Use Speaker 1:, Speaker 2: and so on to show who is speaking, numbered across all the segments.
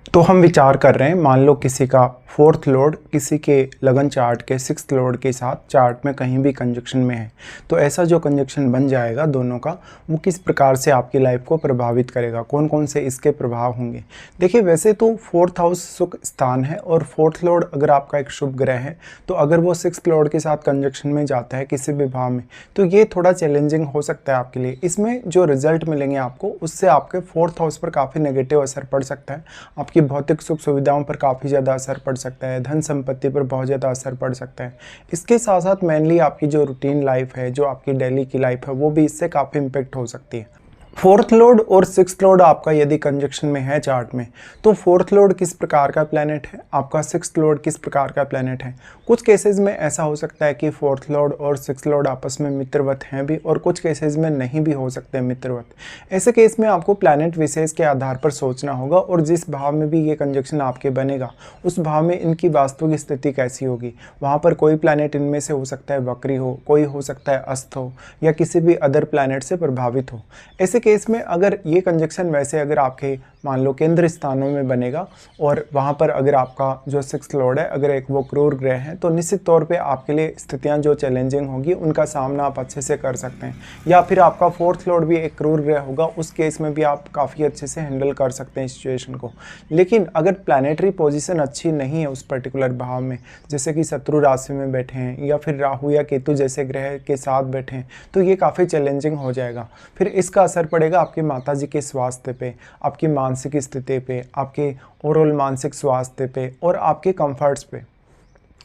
Speaker 1: तो हम विचार कर रहे हैं, मान लो किसी का फोर्थ लॉर्ड किसी के लगन चार्ट के सिक्स्थ लॉर्ड के साथ चार्ट में कहीं भी कंजक्शन में है, तो ऐसा जो कंजक्शन बन जाएगा दोनों का, वो किस प्रकार से आपकी लाइफ को प्रभावित करेगा, कौन कौन से इसके प्रभाव होंगे। देखिए, वैसे तो फोर्थ हाउस सुख स्थान है और फोर्थ लॉर्ड अगर आपका एक शुभ ग्रह है, तो अगर वो सिक्स्थ लॉर्ड के साथ कंजक्शन में जाता है किसी भी भाव में, तो ये थोड़ा चैलेंजिंग हो सकता है आपके लिए। इसमें जो रिजल्ट मिलेंगे आपको, उससे आपके फोर्थ हाउस पर काफ़ी नेगेटिव असर पड़ सकता है, आपकी भौतिक सुख सुविधाओं पर काफ़ी ज़्यादा असर पड़ सकता है, धन संपत्ति पर बहुत ज़्यादा असर पड़ सकता है। इसके साथ साथ मेनली आपकी जो रूटीन लाइफ है, जो आपकी डेली की लाइफ है, वो भी इससे काफ़ी इम्पेक्ट हो सकती है। फोर्थ लॉर्ड और सिक्स्थ लॉर्ड आपका यदि कंजक्शन में है चार्ट में, तो फोर्थ लॉर्ड किस प्रकार का प्लैनेट है, आपका सिक्स्थ लॉर्ड किस प्रकार का प्लैनेट है। कुछ केसेस में ऐसा हो सकता है कि फोर्थ लॉर्ड और सिक्स्थ लॉर्ड आपस में मित्रवत हैं भी, और कुछ केसेस में नहीं भी हो सकते हैं मित्रवत। ऐसे केस में आपको प्लैनेट विशेष के आधार पर सोचना होगा, और जिस भाव में भी ये कंजक्शन आपके बनेगा, उस भाव में इनकी वास्तविक स्थिति कैसी होगी। वहाँ पर कोई प्लैनेट इनमें से हो सकता है वक्री हो, कोई हो सकता है अस्त हो, या किसी भी अदर प्लैनेट से प्रभावित हो। ऐसे केस में अगर ये कंजक्शन वैसे अगर आपके मान लो केंद्र स्थानों में बनेगा, और वहाँ पर अगर आपका जो सिक्स्थ लॉर्ड है अगर एक वो क्रूर ग्रह है, तो निश्चित तौर पे आपके लिए स्थितियाँ जो चैलेंजिंग होगी उनका सामना आप अच्छे से कर सकते हैं। या फिर आपका फोर्थ लॉर्ड भी एक क्रूर ग्रह होगा, उस केस में भी आप काफ़ी अच्छे से हैंडल कर सकते हैं सिचुएशन को। लेकिन अगर प्लानिटरी पोजीशन अच्छी नहीं है उस पर्टिकुलर भाव में, जैसे कि शत्रु राशि में बैठे हैं या फिर राहु या केतु जैसे ग्रह के साथ बैठे हैं, तो ये काफ़ी चैलेंजिंग हो जाएगा। फिर इसका असर पड़ेगा आपके माता जी के स्वास्थ्य पे, आपकी मानसिक स्थिति पे, आपके ओवरऑल मानसिक स्वास्थ्य पे, और आपके कंफर्ट्स पे।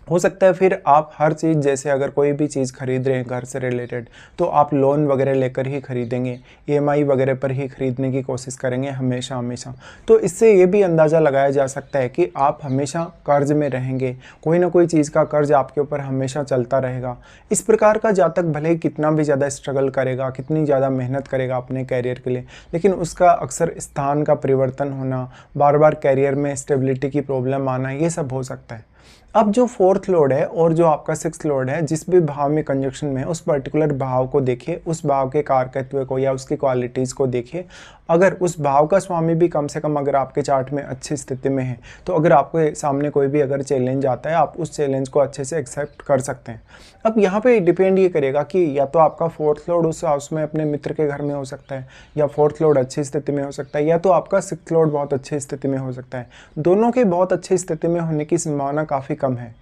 Speaker 1: हो सकता है फिर आप हर चीज़, जैसे अगर कोई भी चीज़ खरीद रहे हैं घर से रिलेटेड, तो आप लोन वगैरह लेकर ही खरीदेंगे, ईएमआई वगैरह पर ही खरीदने की कोशिश करेंगे हमेशा हमेशा। तो इससे ये भी अंदाज़ा लगाया जा सकता है कि आप हमेशा कर्ज में रहेंगे, कोई ना कोई चीज़ का कर्ज आपके ऊपर हमेशा चलता रहेगा। इस प्रकार का जातक भले ही कितना भी ज़्यादा स्ट्रगल करेगा, कितनी ज़्यादा मेहनत करेगा अपने कैरियर के लिए, लेकिन उसका अक्सर स्थान का परिवर्तन होना, बार बार कैरियर में स्टेबिलिटी की प्रॉब्लम आना, ये सब हो सकता है। अब जो फोर्थ लॉर्ड है और जो आपका सिक्स्थ लॉर्ड है, जिस भी भाव में कंजक्शन में है, उस पर्टिकुलर भाव को देखिए, उस भाव के कारकत्व को या उसकी क्वालिटीज़ को देखिए। अगर उस भाव का स्वामी भी कम से कम अगर आपके चार्ट में अच्छी स्थिति में है, तो अगर आपके सामने कोई भी अगर चैलेंज आता है, आप उस चैलेंज को अच्छे से एक्सेप्ट कर सकते हैं। अब यहाँ पे डिपेंड ये करेगा कि या तो आपका फोर्थ लॉर्ड उस हाउस में अपने मित्र के घर में हो सकता है, या फोर्थ लॉर्ड अच्छी स्थिति में हो सकता है, या तो आपका सिक्स्थ लॉर्ड बहुत अच्छी स्थिति में हो सकता है। दोनों के बहुत अच्छी स्थिति में होने की संभावना काफ़ी कम है।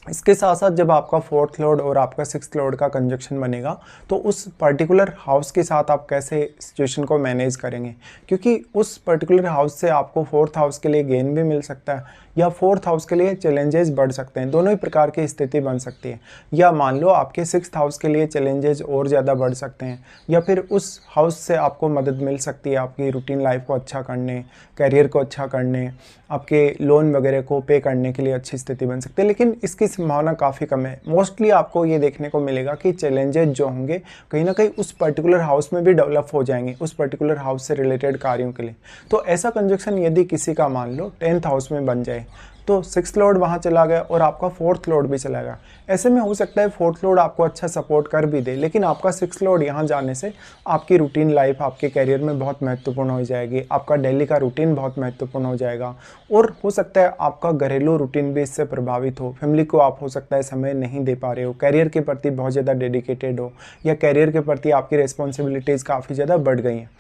Speaker 1: इसके साथ साथ जब आपका फोर्थ लॉर्ड और आपका सिक्स्थ लॉर्ड का कंजक्शन बनेगा, तो उस पर्टिकुलर हाउस के साथ आप कैसे सिचुएशन को मैनेज करेंगे, क्योंकि उस पर्टिकुलर हाउस से आपको फोर्थ हाउस के लिए गेन भी मिल सकता है, या फोर्थ हाउस के लिए चैलेंजेस बढ़ सकते हैं। दोनों ही प्रकार की स्थिति बन सकती है। या मान लो आपके सिक्स्थ हाउस के लिए चैलेंजेस और ज़्यादा बढ़ सकते हैं, या फिर उस हाउस से आपको मदद मिल सकती है आपकी रूटीन लाइफ को अच्छा करने, कैरियर को अच्छा करने, आपके लोन वगैरह को पे करने के लिए अच्छी स्थिति बन सकती है। लेकिन इसकी संभावना काफ़ी कम है। मोस्टली आपको ये देखने को मिलेगा कि चैलेंजेस जो होंगे कहीं ना कहीं उस पर्टिकुलर हाउस में भी डेवलप हो जाएंगे, उस पर्टिकुलर हाउस से रिलेटेड कार्यों के लिए। तो ऐसा कंजक्शन यदि किसी का मान लो 10th हाउस में बन जाए, तो सिक्स्थ लॉर्ड वहाँ चला गया और आपका फोर्थ लॉर्ड भी चला गया। ऐसे में हो सकता है फोर्थ लॉर्ड आपको अच्छा सपोर्ट कर भी दे, लेकिन आपका सिक्स्थ लॉर्ड यहाँ जाने से आपकी रूटीन लाइफ आपके कैरियर में बहुत महत्वपूर्ण हो जाएगी, आपका डेली का रूटीन बहुत महत्वपूर्ण हो जाएगा, और हो सकता है आपका घरेलू रूटीन भी इससे प्रभावित हो। फैमिली को आप हो सकता है समय नहीं दे पा रहे हो, कैरियर के प्रति बहुत ज़्यादा डेडिकेटेड हो, या कैरियर के प्रति आपकी रिस्पॉन्सिबिलिटीज़ काफ़ी ज़्यादा बढ़ गई हैं।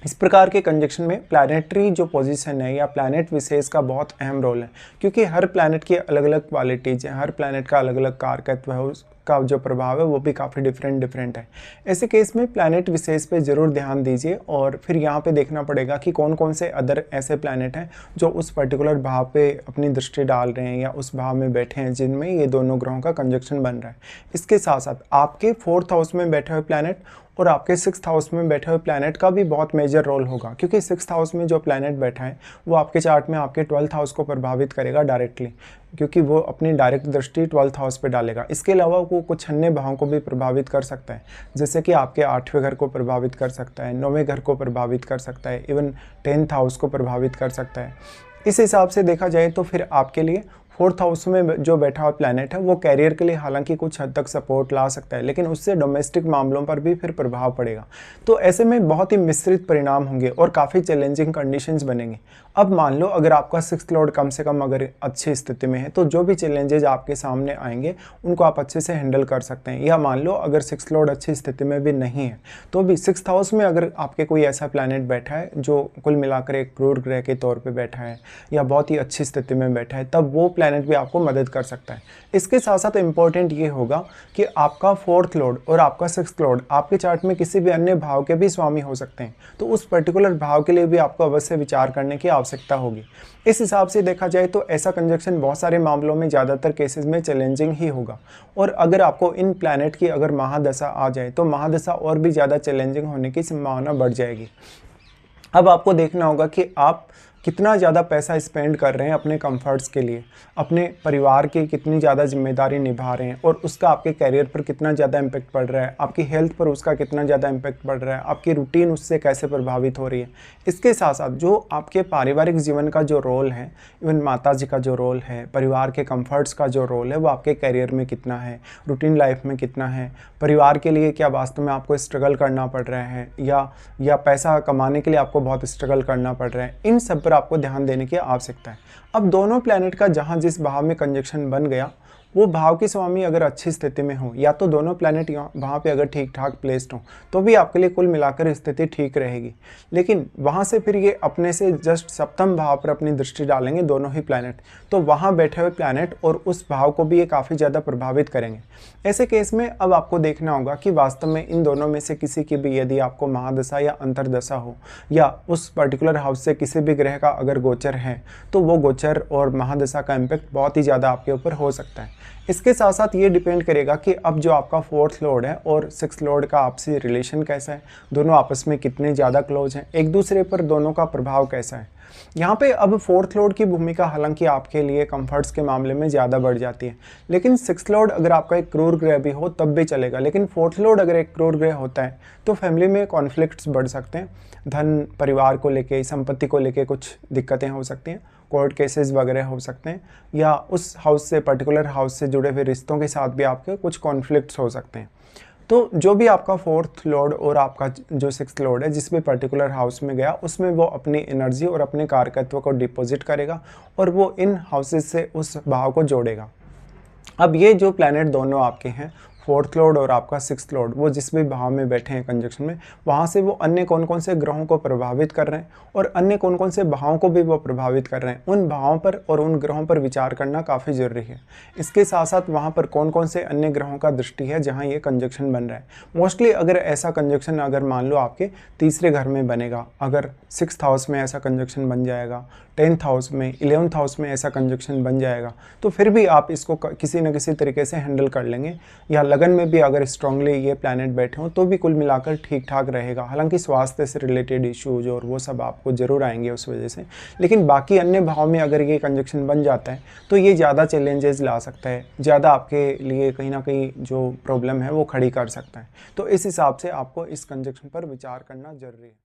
Speaker 1: इस प्रकार के कंजक्शन में प्लैनेटरी जो पोजीशन है या प्लैनेट विशेष का बहुत अहम रोल है, क्योंकि हर प्लैनेट की अलग अलग क्वालिटीज़ हैं, हर प्लैनेट का अलग अलग कारकत्व है, उसका जो प्रभाव है वो भी काफ़ी डिफरेंट है। ऐसे केस में प्लैनेट विशेष पे ज़रूर ध्यान दीजिए, और फिर यहाँ पे देखना पड़ेगा कि कौन कौन से अदर ऐसे प्लैनेट हैं जो उस पर्टिकुलर भाव पे अपनी दृष्टि डाल रहे हैं या उस भाव में बैठे हैं जिनमें ये दोनों ग्रहों का कंजक्शन बन रहा है। इसके साथ साथ आपके फोर्थ हाउस में बैठे हुए प्लैनेट और आपके सिक्स्थ हाउस में बैठे हुए प्लैनेट का भी बहुत मेजर रोल होगा, क्योंकि सिक्स्थ हाउस में जो प्लैनेट बैठा है वो आपके चार्ट में आपके 12th हाउस को प्रभावित करेगा डायरेक्टली, क्योंकि वो अपनी डायरेक्ट दृष्टि 12th हाउस पे डालेगा। इसके अलावा वो कुछ अन्य भावों को भी प्रभावित कर सकता है, जैसे कि आपके 8वें घर को प्रभावित कर सकता है, 9वें घर को प्रभावित कर सकता है, इवन 10th हाउस को प्रभावित कर सकता है। इस हिसाब से देखा जाए तो फिर आपके लिए फोर्थ हाउस में जो बैठा हुआ प्लैनेट है वो कैरियर के लिए हालांकि कुछ हद तक सपोर्ट ला सकता है, लेकिन उससे डोमेस्टिक मामलों पर भी फिर प्रभाव पड़ेगा। तो ऐसे में बहुत ही मिश्रित परिणाम होंगे और काफ़ी चैलेंजिंग कंडीशंस बनेंगे। अब मान लो अगर आपका 6th लॉर्ड कम से कम अगर अच्छी स्थिति में है तो जो भी चैलेंजेस आपके सामने आएंगे उनको आप अच्छे से हैंडल कर सकते हैं। या मान लो अगर 6th लॉर्ड अच्छी स्थिति में भी नहीं है तो भी 6th हाउस में अगर आपके कोई ऐसा प्लैनेट बैठा है जो कुल मिलाकर एक क्रूर ग्रह के तौर पे बैठा है या बहुत ही अच्छी स्थिति में बैठा है, तब वो प्लैनेट भी आपको मदद कर सकता है। इसके साथ साथ इम्पॉर्टेंट ये होगा कि आपका 4th लॉर्ड और आपका 6th लॉर्ड आपके चार्ट में किसी भी अन्य भाव के भी स्वामी हो सकते हैं, तो उस पर्टिकुलर भाव के लिए भी आपको अवश्य विचार करने की आवश्यकता होगी। इस हिसाब से देखा जाए तो ऐसा कंजक्शन बहुत सारे मामलों में ज़्यादातर केसेस में चैलेंजिंग ही होगा। और अगर आपको इन प्लैनेट की अगर महादशा आ जाए तो महादशा और भी ज़्यादा चैलेंजिंग होने की संभावना बढ़ जाएगी। अब आपको देखना होगा कि आप कितना ज़्यादा पैसा स्पेंड कर रहे हैं अपने कंफर्ट्स के लिए, अपने परिवार की कितनी ज़्यादा जिम्मेदारी निभा रहे हैं और उसका आपके कैरियर पर कितना ज़्यादा इम्पैक्ट पड़ रहा है, आपकी हेल्थ पर उसका कितना ज़्यादा इम्पैक्ट पड़ रहा है, आपकी रूटीन उससे कैसे प्रभावित हो रही है। इसके साथ साथ जो आपके पारिवारिक जीवन का जो रोल है, इवन माता जी का जो रोल है, परिवार के कंफर्ट्स का जो रोल है वो आपके कैरियर में कितना है, रूटीन लाइफ में कितना है, परिवार के लिए क्या वास्तव में आपको स्ट्रगल करना पड़ रहा है या पैसा कमाने के लिए आपको बहुत स्ट्रगल करना पड़ रहा है, इन सब पर आपको ध्यान देने की आवश्यकता है। अब दोनों प्लैनेट का जहां जिस भाव में कंजक्शन बन गया वो भाव की स्वामी अगर अच्छी स्थिति में हो या तो दोनों प्लैनेट वहाँ पे अगर ठीक ठाक प्लेस्ड हो तो भी आपके लिए कुल मिलाकर स्थिति ठीक रहेगी। लेकिन वहाँ से फिर ये अपने से जस्ट सप्तम भाव पर अपनी दृष्टि डालेंगे दोनों ही प्लैनेट, तो वहाँ बैठे हुए प्लैनेट और उस भाव को भी ये काफ़ी ज़्यादा प्रभावित करेंगे। ऐसे केस में अब आपको देखना होगा कि वास्तव में इन दोनों में से किसी की भी यदि आपको महादशा या अंतरदशा हो या उस पर्टिकुलर हाउस से किसी भी ग्रह का अगर गोचर है तो वो गोचर और महादशा का इम्पैक्ट बहुत ही ज़्यादा आपके ऊपर हो सकता है। इसके साथ साथ ये डिपेंड करेगा कि अब जो आपका 4th लॉर्ड है और 6th लॉर्ड का आपसी रिलेशन कैसा है, दोनों आपस में कितने ज़्यादा क्लोज हैं, एक दूसरे पर दोनों का प्रभाव कैसा है। यहाँ पे अब 4th लॉर्ड की भूमिका हालांकि आपके लिए कंफर्ट्स के मामले में ज़्यादा बढ़ जाती है, लेकिन 6th लॉर्ड अगर आपका एक क्रूर ग्रह भी हो तब भी चलेगा। लेकिन 4th लॉर्ड अगर एक क्रूर ग्रह होता है तो फैमिली में कॉन्फ्लिक्ट्स बढ़ सकते हैं, धन परिवार को लेके, संपत्ति को लेके कुछ दिक्कतें हो सकती हैं, कोर्ट केसेस वगैरह हो सकते हैं, या उस हाउस से पर्टिकुलर हाउस से जुड़े हुए रिश्तों के साथ भी आपके कुछ कॉन्फ्लिक्ट्स हो सकते हैं। तो जो भी आपका 4th लॉर्ड और आपका जो 6th लॉर्ड है जिस भी पर्टिकुलर हाउस में गया उसमें वो अपनी एनर्जी और अपने कारकत्व को डिपॉजिट करेगा और वो इन हाउसेस से उस भाव को जोड़ेगा। अब ये जो प्लैनेट दोनों आपके हैं 4th लॉर्ड और आपका 6th लॉर्ड, वो जिस भी भाव में बैठे हैं कंजक्शन में, वहाँ से वो अन्य कौन कौन से ग्रहों को प्रभावित कर रहे हैं और अन्य कौन कौन से भावों को भी वो प्रभावित कर रहे हैं, उन भावों पर और उन ग्रहों पर विचार करना काफ़ी ज़रूरी है। इसके साथ साथ वहाँ पर कौन कौन से अन्य ग्रहों का दृष्टि है जहाँ ये कंजक्शन बन रहा है। मोस्टली अगर ऐसा कंजक्शन अगर मान लो आपके तीसरे घर में बनेगा, अगर 6th हाउस में ऐसा कंजक्शन बन जाएगा, 10th हाउस में, 11th हाउस में ऐसा कंजक्शन बन जाएगा, तो फिर भी आप इसको किसी न किसी तरीके से हैंडल कर लेंगे। या लगन में भी अगर स्ट्रांगली ये प्लैनेट बैठे हों तो भी कुल मिलाकर ठीक ठाक रहेगा। हालांकि स्वास्थ्य से रिलेटेड इश्यूज और वो सब आपको ज़रूर आएंगे उस वजह से, लेकिन बाकी अन्य भाव में अगर ये कंजक्शन बन जाता है तो ये ज़्यादा चैलेंजेस ला सकता है, ज़्यादा आपके लिए कहीं ना कहीं जो प्रॉब्लम है वो खड़ी कर सकता है। तो इस हिसाब से आपको इस कंजक्शन पर विचार करना ज़रूरी है।